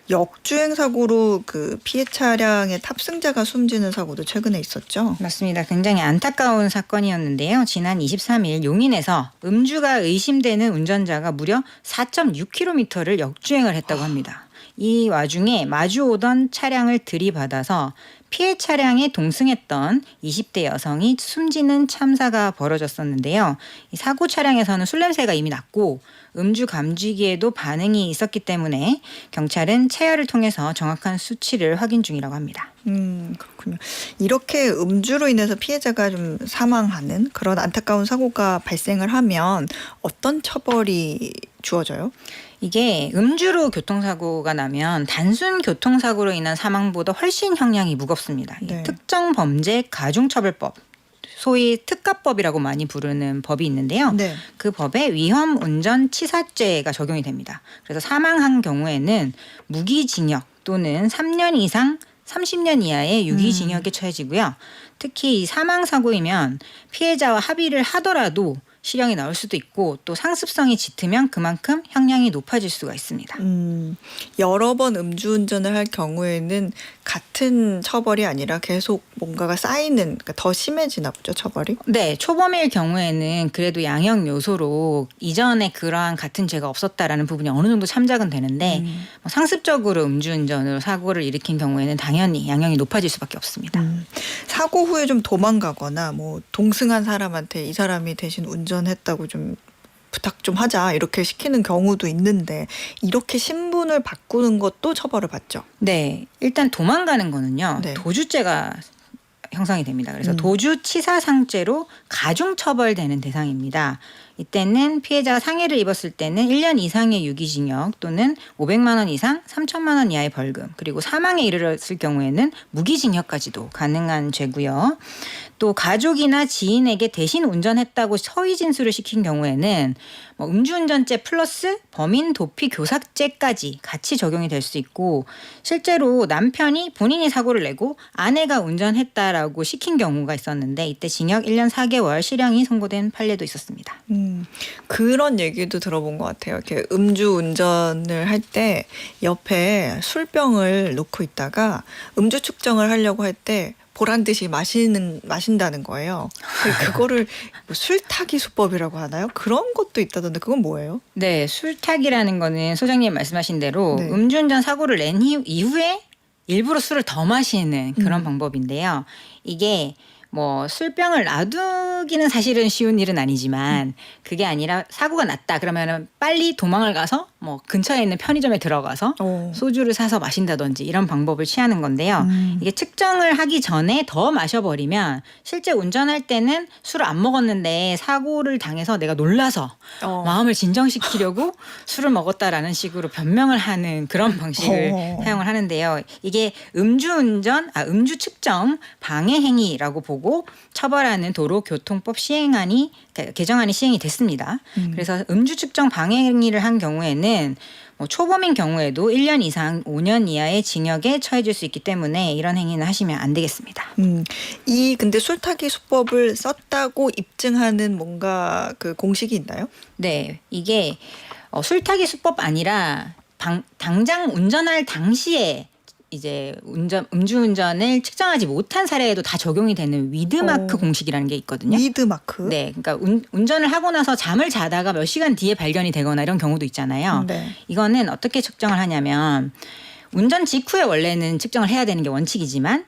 역주행 사고로 그 피해 차량의 탑승자가 숨지는 사고도 최근에 있었죠. 맞습니다. 굉장히 안타까운 사건이었는데요. 지난 23일 용인에서 음주가 의심되는 운전자가 무려 4.6km를 역주행을 했다고 합니다. 이 와중에 마주오던 차량을 들이받아서 피해 차량에 동승했던 20대 여성이 숨지는 참사가 벌어졌었는데요. 이 사고 차량에서는 술 냄새가 이미 났고 음주 감지기에도 반응이 있었기 때문에 경찰은 체열을 통해서 정확한 수치를 확인 중이라고 합니다. 그렇군요. 이렇게 음주로 인해서 피해자가 좀 사망하는 그런 안타까운 사고가 발생을 하면 어떤 처벌이 주어져요? 이게 음주로 교통사고가 나면 단순 교통사고로 인한 사망보다 훨씬 형량이 무겁습니다. 네. 특정범죄 가중처벌법, 소위 특가법이라고 많이 부르는 법이 있는데요. 네. 그 법에 위험운전치사죄가 적용이 됩니다. 그래서 사망한 경우에는 무기징역 또는 3년 이상 30년 이하의 유기징역에 처해지고요. 특히 사망사고이면 피해자와 합의를 하더라도 실형이 나올 수도 있고 또 상습성이 짙으면 그만큼 형량이 높아질 수가 있습니다. 여러 번 음주운전을 할 경우에는 같은 처벌이 아니라 계속 뭔가가 쌓이는, 그러니까 더 심해지나 보죠, 처벌이? 네, 초범일 경우에는 그래도 양형 요소로 이전에 그러한 같은 죄가 없었다라는 부분이 어느 정도 참작은 되는데 뭐 상습적으로 음주운전으로 사고를 일으킨 경우에는 당연히 양형이 높아질 수밖에 없습니다. 사고 후에 좀 도망가거나 뭐 동승한 사람한테 이 사람이 대신 운전했다고 좀 부탁 좀 하자 이렇게 시키는 경우도 있는데 이렇게 신분을 바꾸는 것도 처벌을 받죠. 네, 일단 도망가는 거는요. 네. 도주죄가 형성이 됩니다. 그래서 도주치사상죄로 가중처벌되는 대상입니다. 이때는 피해자가 상해를 입었을 때는 1년 이상의 유기징역 또는 500만 원 이상 3천만 원 이하의 벌금, 그리고 사망에 이르렀을 경우에는 무기징역까지도 가능한 죄고요. 또 가족이나 지인에게 대신 운전했다고 허위 진술을 시킨 경우에는 뭐 음주운전죄 플러스 범인 도피 교사죄까지 같이 적용이 될 수 있고, 실제로 남편이 본인이 사고를 내고 아내가 운전했다라고 시킨 경우가 있었는데 이때 징역 1년 4개월 실형이 선고된 판례도 있었습니다. 그런 얘기도 들어본 것 같아요. 이렇게 음주운전을 할 때 옆에 술병을 놓고 있다가 음주 측정을 하려고 할 때 보란 듯이 마신다는 거예요. 그거를 뭐 술타기 수법이라고 하나요? 그런 것도 있다던데 그건 뭐예요? 네, 술타기라는 거는 소장님 말씀하신 대로 네. 음주운전 사고를 낸 이후에 일부러 술을 더 마시는 그런 방법인데요. 이게 뭐 술병을 놔두기는 사실은 쉬운 일은 아니지만 그게 아니라 사고가 났다 그러면은 빨리 도망을 가서 뭐 근처에 있는 편의점에 들어가서 소주를 사서 마신다든지 이런 방법을 취하는 건데요. 이게 측정을 하기 전에 더 마셔버리면 실제 운전할 때는 술을 안 먹었는데 사고를 당해서 내가 놀라서 마음을 진정시키려고 술을 먹었다라는 식으로 변명을 하는 그런 방식을 사용을 하는데요. 이게 음주 측정 방해 행위라고 보고 처벌하는 도로교통법 시행안이 개정안이 시행이 됐습니다. 그래서 음주 측정 방해 행위를 한 경우에는 뭐 초범인 경우에도 1년 이상 5년 이하의 징역에 처해질 수 있기 때문에 이런 행위는 하시면 안 되겠습니다. 이 근데 술타기 수법을 썼다고 입증하는 뭔가 그 공식이 있나요? 네, 이게 술타기 수법 아니라 당장 운전할 당시에 이제 음주운전을 측정하지 못한 사례에도 다 적용이 되는 위드마크 공식이라는 게 있거든요. 위드마크? 네, 그러니까 운전을 하고 나서 잠을 자다가 몇 시간 뒤에 발견이 되거나 이런 경우도 있잖아요. 네. 이거는 어떻게 측정을 하냐면 운전 직후에 원래는 측정을 해야 되는 게 원칙이지만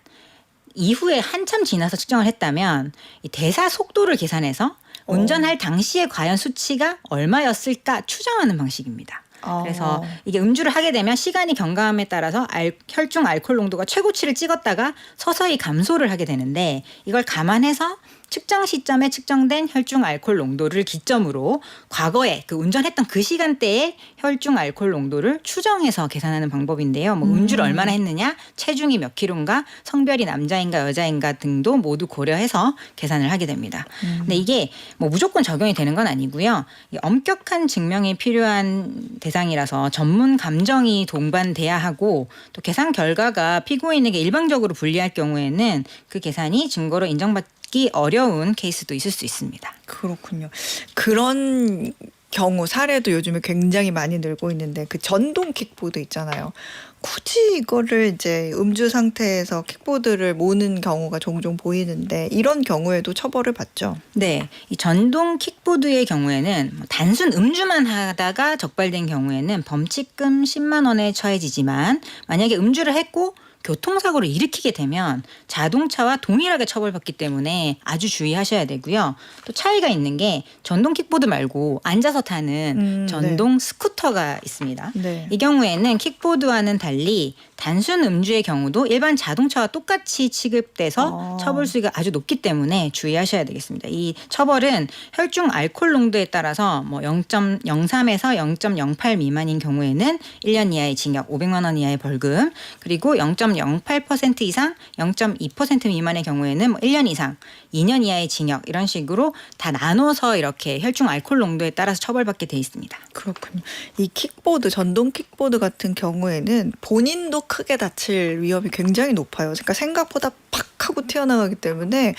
이후에 한참 지나서 측정을 했다면 이 대사 속도를 계산해서 운전할 당시에 과연 수치가 얼마였을까 추정하는 방식입니다. 그래서 이게 음주를 하게 되면 시간이 경과함에 따라서 혈중 알코올 농도가 최고치를 찍었다가 서서히 감소를 하게 되는데 이걸 감안해서 측정 시점에 측정된 혈중 알코올 농도를 기점으로 과거에 그 운전했던 그 시간대에 혈중 알코올 농도를 추정해서 계산하는 방법인데요. 뭐 음주를 얼마나 했느냐, 체중이 몇 킬로인가, 성별이 남자인가 여자인가 등도 모두 고려해서 계산을 하게 됩니다. 근데 이게 뭐 무조건 적용이 되는 건 아니고요. 엄격한 증명이 필요한 대상이라서 전문 감정이 동반돼야 하고 또 계산 결과가 피고인에게 일방적으로 불리할 경우에는 그 계산이 증거로 인정받기 어려운 케이스도 있을 수 있습니다. 그렇군요. 그런 경우 사례도 요즘에 굉장히 많이 늘고 있는데 그 전동 킥보드 있잖아요. 굳이 이거를 이제 음주 상태에서 킥보드를 모는 경우가 종종 보이는데 이런 경우에도 처벌을 받죠. 네, 이 전동 킥보드의 경우에는 단순 음주만 하다가 적발된 경우에는 범칙금 10만 원에 처해지지만 만약에 음주를 했고 교통사고를 일으키게 되면 자동차와 동일하게 처벌받기 때문에 아주 주의하셔야 되고요. 또 차이가 있는 게 전동 킥보드 말고 앉아서 타는 전동 스쿠터가 있습니다. 네. 이 경우에는 킥보드와는 달리 단순 음주의 경우도 일반 자동차와 똑같이 취급돼서 처벌 수위가 아주 높기 때문에 주의하셔야 되겠습니다. 이 처벌은 혈중 알코올 농도에 따라서 뭐 0.03에서 0.08 미만인 경우에는 1년 이하의 징역, 500만 원 이하의 벌금, 그리고 0.08% 이상, 0.2% 미만의 경우에는 뭐 1년 이상, 2년 이하의 징역 이런 식으로 다 나눠서 이렇게 혈중 알코올 농도에 따라서 처벌받게 돼 있습니다. 그렇군요. 이 킥보드, 전동 킥보드 같은 경우에는 본인도 크게 다칠 위험이 굉장히 높아요. 그러니까 생각보다 팍 하고 튀어나가기 때문에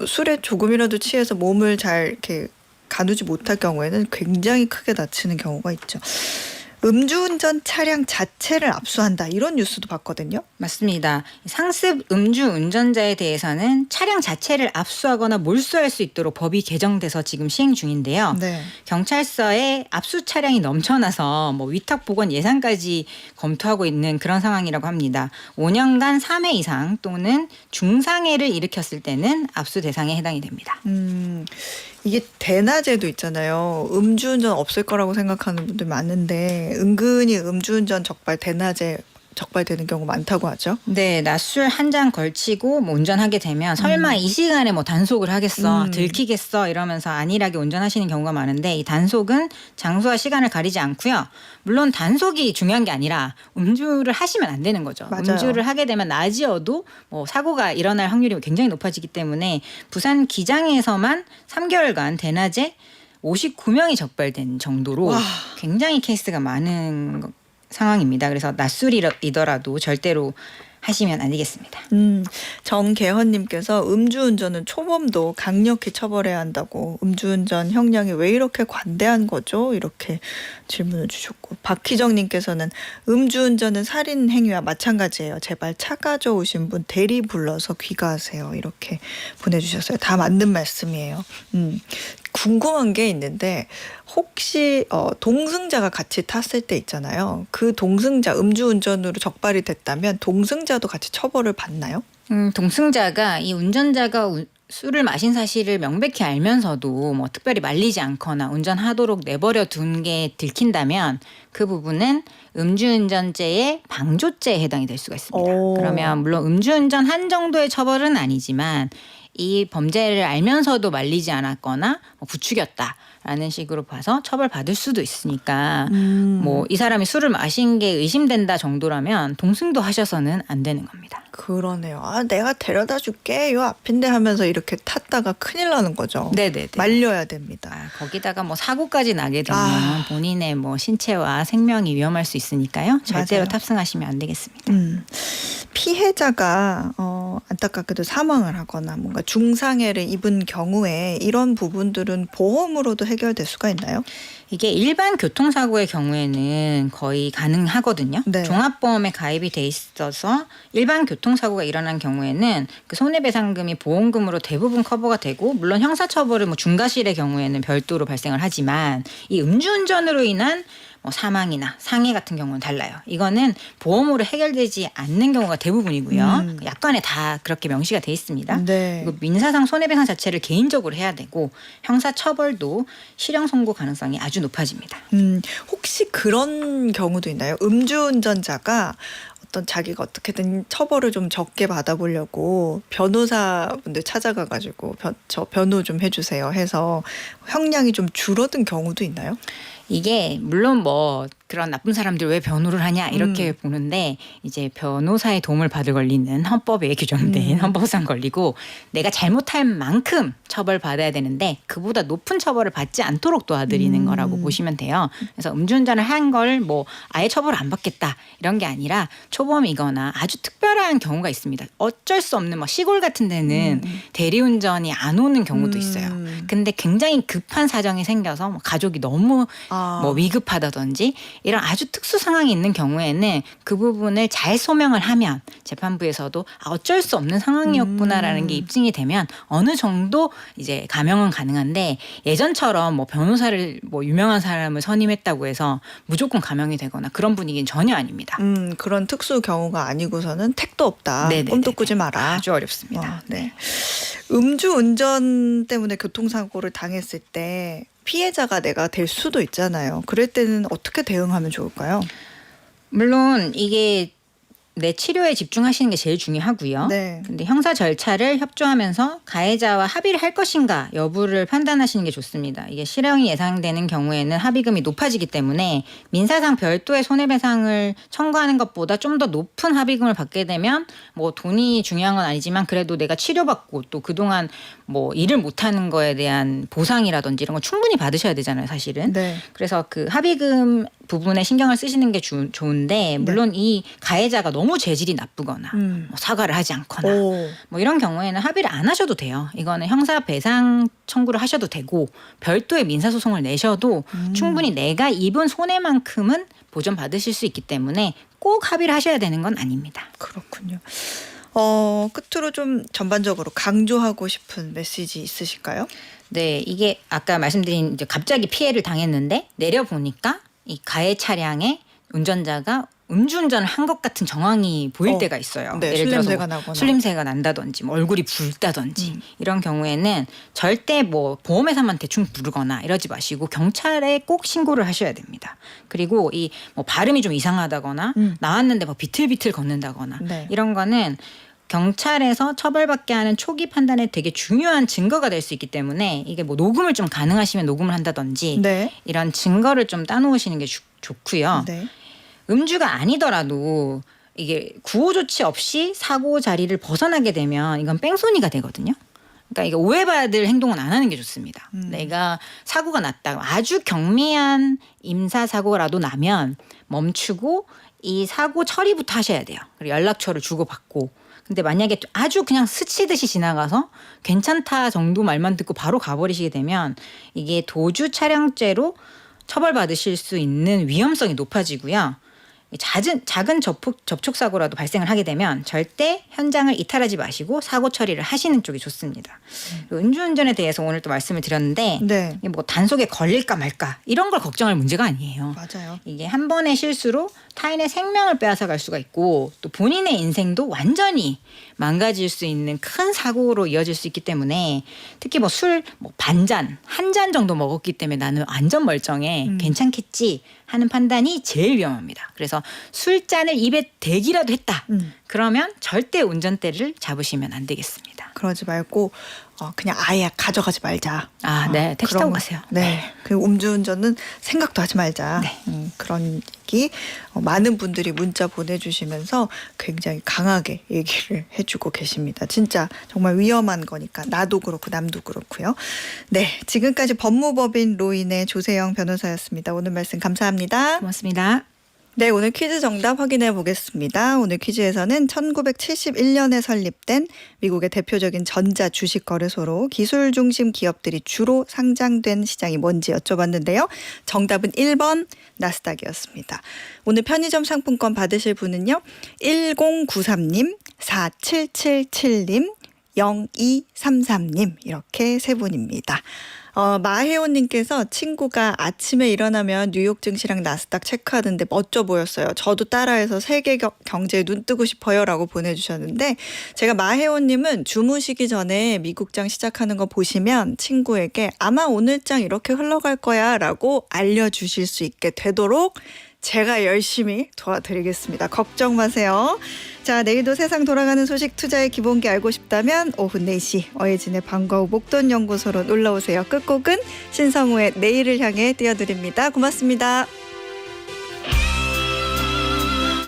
술에 조금이라도 취해서 몸을 잘 이렇게 가누지 못할 경우에는 굉장히 크게 다치는 경우가 있죠. 음주운전 차량 자체를 압수한다 이런 뉴스도 봤거든요. 맞습니다. 상습 음주 운전자에 대해서는 차량 자체를 압수하거나 몰수할 수 있도록 법이 개정돼서 지금 시행 중인데요. 네. 경찰서에 압수 차량이 넘쳐나서 뭐 위탁 보건 예산까지 검토하고 있는 그런 상황이라고 합니다. 5년간 3회 이상 또는 중상해를 일으켰을 때는 압수 대상에 해당이 됩니다. 이게 대낮에도 있잖아요. 음주운전 없을 거라고 생각하는 분들 많은데 은근히 음주운전 적발 대낮에 적발되는 경우 많다고 하죠. 네, 낮술 한 잔 걸치고 뭐 운전하게 되면 설마 이 시간에 뭐 단속을 하겠어, 들키겠어 이러면서 안일하게 운전하시는 경우가 많은데 이 단속은 장소와 시간을 가리지 않고요. 물론 단속이 중요한 게 아니라 음주를 하시면 안 되는 거죠. 맞아요. 음주를 하게 되면 낮이어도 뭐 사고가 일어날 확률이 굉장히 높아지기 때문에 부산 기장에서만 3개월간 대낮에 59명이 적발된 정도로 굉장히 케이스가 많은 상황입니다. 그래서 낮술이더라도 절대로 하시면 안 되겠습니다. 정계헌님께서 음주운전은 초범도 강력히 처벌해야 한다고 음주운전 형량이 왜 이렇게 관대한 거죠? 이렇게 질문을 주셨고 박희정님께서는 음주운전은 살인 행위와 마찬가지예요. 제발 차 가져오신 분 대리 불러서 귀가하세요. 이렇게 보내주셨어요. 다 맞는 말씀이에요. 궁금한 게 있는데 혹시 동승자가 같이 탔을 때 있잖아요. 그 동승자 음주운전으로 적발이 됐다면 동승자도 같이 처벌을 받나요? 동승자가 이 운전자가 술을 마신 사실을 명백히 알면서도 뭐 특별히 말리지 않거나 운전하도록 내버려 둔 게 들킨다면 그 부분은 음주운전죄의 방조죄에 해당이 될 수가 있습니다. 오. 그러면 물론 음주운전 한 정도의 처벌은 아니지만 이 범죄를 알면서도 말리지 않았거나 뭐 부추겼다라는 식으로 봐서 처벌받을 수도 있으니까 뭐 이 사람이 술을 마신 게 의심된다 정도라면 동승도 하셔서는 안 되는 겁니다. 그러네요. 아, 내가 데려다 줄게. 요 앞인데 하면서 이렇게 탔다가 큰일 나는 거죠. 네네네. 말려야 됩니다. 아, 거기다가 뭐 사고까지 나게 되면 아. 본인의 뭐 신체와 생명이 위험할 수 있으니까요. 절대로 맞아요. 탑승하시면 안 되겠습니다. 피해자가 안타깝게도 사망을 하거나 뭔가 중상해를 입은 경우에 이런 부분들은 보험으로도 해결될 수가 있나요? 이게 일반 교통사고의 경우에는 거의 가능하거든요. 네. 종합보험에 가입이 돼 있어서 일반 교통사고가 일어난 경우에는 그 손해배상금이 보험금으로 대부분 커버가 되고 물론 형사처벌은 뭐 중과실의 경우에는 별도로 발생을 하지만 이 음주운전으로 인한 뭐 사망이나 상해 같은 경우는 달라요. 이거는 보험으로 해결되지 않는 경우가 대부분이고요. 약관에 다 그렇게 명시가 돼 있습니다. 네. 그리고 민사상 손해배상 자체를 개인적으로 해야 되고 형사처벌도 실형 선고 가능성이 아주 높아집니다. 혹시 그런 경우도 있나요? 음주운전자가 어떤 자기가 어떻게든 처벌을 좀 적게 받아보려고 변호사분들 찾아가가지고 저 변호 좀 해주세요 해서 형량이 좀 줄어든 경우도 있나요? 이게 물론 뭐 그런 나쁜 사람들 왜 변호를 하냐 이렇게 보는데 이제 변호사의 도움을 받을 권리는 헌법에 규정된 헌법상 권리고 내가 잘못한 만큼 처벌받아야 되는데 그보다 높은 처벌을 받지 않도록 도와드리는 거라고 보시면 돼요. 그래서 음주운전을 한 걸 뭐 아예 처벌을 안 받겠다 이런 게 아니라 초범이거나 아주 특별한 경우가 있습니다. 어쩔 수 없는 뭐 시골 같은 데는 대리운전이 안 오는 경우도 있어요. 근데 굉장히 급한 사정이 생겨서 뭐 가족이 너무 뭐 위급하다든지 이런 아주 특수 상황이 있는 경우에는 그 부분을 잘 소명을 하면 재판부에서도 어쩔 수 없는 상황이었구나라는 게 입증이 되면 어느 정도 이제 감형은 가능한데 예전처럼 뭐 변호사를 뭐 유명한 사람을 선임했다고 해서 무조건 감형이 되거나 그런 분위기는 전혀 아닙니다. 그런 특수 경우가 아니고서는 택도 없다. 네네네네. 꿈도 꾸지 마라. 아주 어렵습니다. 와, 네. 음주운전 때문에 교통사고를 당했을 때 피해자가 내가 될 수도 있잖아요. 그럴 때는 어떻게 대응하면 좋을까요? 물론 이게 내 치료에 집중하시는 게 제일 중요하고요. 네. 근데 형사 절차를 협조하면서 가해자와 합의를 할 것인가 여부를 판단하시는 게 좋습니다. 이게 실형이 예상되는 경우에는 합의금이 높아지기 때문에 민사상 별도의 손해배상을 청구하는 것보다 좀 더 높은 합의금을 받게 되면 뭐 돈이 중요한 건 아니지만 그래도 내가 치료받고 또 그동안 뭐 일을 못하는 거에 대한 보상이라든지 이런 거 충분히 받으셔야 되잖아요, 사실은. 네. 그래서 그 합의금 부분에 신경을 쓰시는 게 좋은데 물론 이 가해자가 너무 재질이 나쁘거나 뭐 사과를 하지 않거나 오. 뭐 이런 경우에는 합의를 안 하셔도 돼요. 이거는 형사배상 청구를 하셔도 되고 별도의 민사소송을 내셔도 충분히 내가 입은 손해만큼은 보전받으실 수 있기 때문에 꼭 합의를 하셔야 되는 건 아닙니다. 그렇군요. 끝으로 좀 전반적으로 강조하고 싶은 메시지 있으실까요? 네, 이게 아까 말씀드린 이제 갑자기 피해를 당했는데 내려보니까 이 가해 차량의 운전자가 음주운전을 한 것 같은 정황이 보일 때가 있어요. 네, 예를 들어서 술냄새가 뭐 나거나. 술냄새가 난다든지 뭐 얼굴이 붉다든지 이런 경우에는 절대 뭐 보험회사만 대충 부르거나 이러지 마시고 경찰에 꼭 신고를 하셔야 됩니다. 그리고 이 뭐 발음이 좀 이상하다거나 나왔는데 뭐 비틀비틀 걷는다거나 네. 이런 거는 경찰에서 처벌받게 하는 초기 판단에 되게 중요한 증거가 될 수 있기 때문에 이게 뭐 녹음을 좀 가능하시면 녹음을 한다든지 네. 이런 증거를 좀 따놓으시는 게 좋고요. 네. 음주가 아니더라도 이게 구호 조치 없이 사고 자리를 벗어나게 되면 이건 뺑소니가 되거든요. 그러니까 이게 오해받을 행동은 안 하는 게 좋습니다. 내가 사고가 났다. 아주 경미한 임사사고라도 나면 멈추고 이 사고 처리부터 하셔야 돼요. 그리고 연락처를 주고받고. 근데 만약에 아주 그냥 스치듯이 지나가서 괜찮다 정도 말만 듣고 바로 가버리시게 되면 이게 도주 차량죄로 처벌받으실 수 있는 위험성이 높아지고요. 작은 접촉 사고라도 발생을 하게 되면 절대 현장을 이탈하지 마시고 사고 처리를 하시는 쪽이 좋습니다. 음주운전에 대해서 오늘 또 말씀을 드렸는데 네. 이게 뭐 단속에 걸릴까 말까 이런 걸 걱정할 문제가 아니에요. 맞아요. 이게 한 번의 실수로 타인의 생명을 빼앗아 갈 수가 있고 또 본인의 인생도 완전히 망가질 수 있는 큰 사고로 이어질 수 있기 때문에 특히 뭐 술 반잔, 한 잔 정도 먹었기 때문에 나는 안전 멀쩡해 괜찮겠지 하는 판단이 제일 위험합니다. 그래서 술잔을 입에 대기라도 했다. 그러면 절대 운전대를 잡으시면 안 되겠습니다. 그러지 말고 그냥 아예 가져가지 말자. 네. 택시 타고 그런 가세요. 네. 그 음주운전은 생각도 하지 말자. 네. 그런 얘기 많은 분들이 문자 보내주시면서 굉장히 강하게 얘기를 해주고 계십니다. 진짜 정말 위험한 거니까 나도 그렇고 남도 그렇고요. 네. 지금까지 법무법인 로인의 조세영 변호사였습니다. 오늘 말씀 감사합니다. 고맙습니다. 네, 오늘 퀴즈 정답 확인해 보겠습니다. 오늘 퀴즈에서는 1971년에 설립된 미국의 대표적인 전자 주식 거래소로 기술 중심 기업들이 주로 상장된 시장이 뭔지 여쭤봤는데요. 정답은 1번 나스닥이었습니다. 오늘 편의점 상품권 받으실 분은요. 1093님, 4777님, 0233님 이렇게 세 분입니다. 마혜원님께서 친구가 아침에 일어나면 뉴욕 증시랑 나스닥 체크하는데 멋져 보였어요. 저도 따라해서 세계 경제에 눈 뜨고 싶어요라고 보내주셨는데 제가 마혜원님은 주무시기 전에 미국장 시작하는 거 보시면 친구에게 아마 오늘장 이렇게 흘러갈 거야라고 알려주실 수 있게 되도록 제가 열심히 도와드리겠습니다. 걱정 마세요. 자, 내일도 세상 돌아가는 소식 투자의 기본기 알고 싶다면 오후 4시 어예진의 방과 후 목돈연구소로 놀러오세요. 끝곡은 신성우의 내일을 향해 띄워드립니다. 고맙습니다.